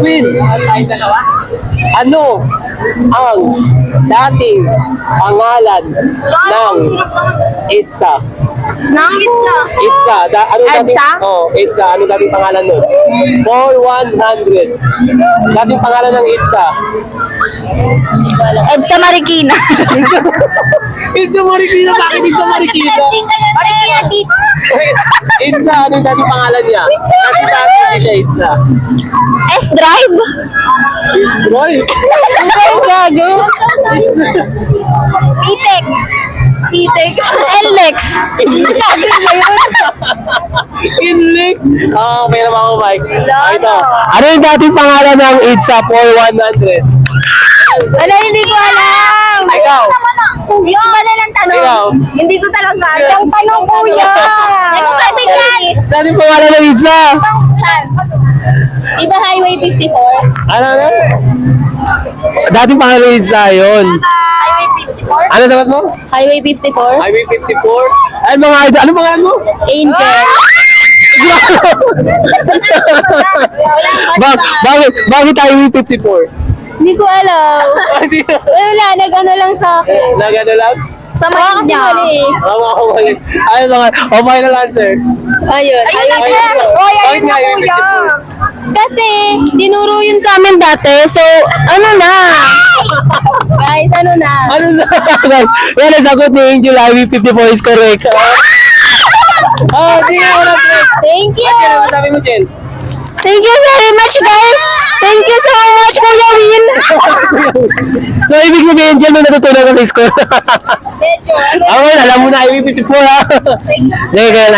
Queen, ano ang dating pangalan ng Itza? Nang Itza. Itza. Ano dating? Edsa? Oh, Itza. Ano dating pangalan nun? For 100. Dating pangalan ng Itza. Edsa Marikina. Itza Marikina. Bakit Itza Marikina? Marikina City. Itza. Ano dating pangalan niya? Kasi dati hindi siya Itza. S-Drive. Destroy. Ang gago. Pitex. Pitex. Nlex. Inlex. Ah, okay naman ako, Mike. Ito. Ano yung dating pangalan ng Itza for 100? Wala, hindi ko alam. Ikaw. Kuya. Iba na lang tanong. Ikaw. Hindi ko talaga alam. Yung tanong, kuya. Nagkakasig yan. Dating pangalan ng Itza. Iba Highway 54? Ano? Dating pangalan ng Itza yun. Highway 54? Ano sagot mo? Highway 54? Highway 54. Ay, mga idol. Ano pangalan mo? Angel. Bakit Highway 54? Hindi ko alam. Hindi. Wala, nag-ano lang sa akin. Nagano lang? Sa mga kasi mali eh. Tama ako mali. Ay, mga, final answer. Ayun. Ayun na, Ayun na kuya. Kasi, dinuro yun sa amin dati. So, ano na? Guys, ano na? Ano na? Yan, nasagot ni Angel. Highway 54 is correct. Oh, di nga wala correct. Thank you. Ano masabi mo, Jen? Thank you very much, guys. Thank you so much, Kuya Will. So, ibig sabihin, Jen, nung natutunan ka sa school. Medyo. Okay, alam mo na, Highway 54 ha. Sige,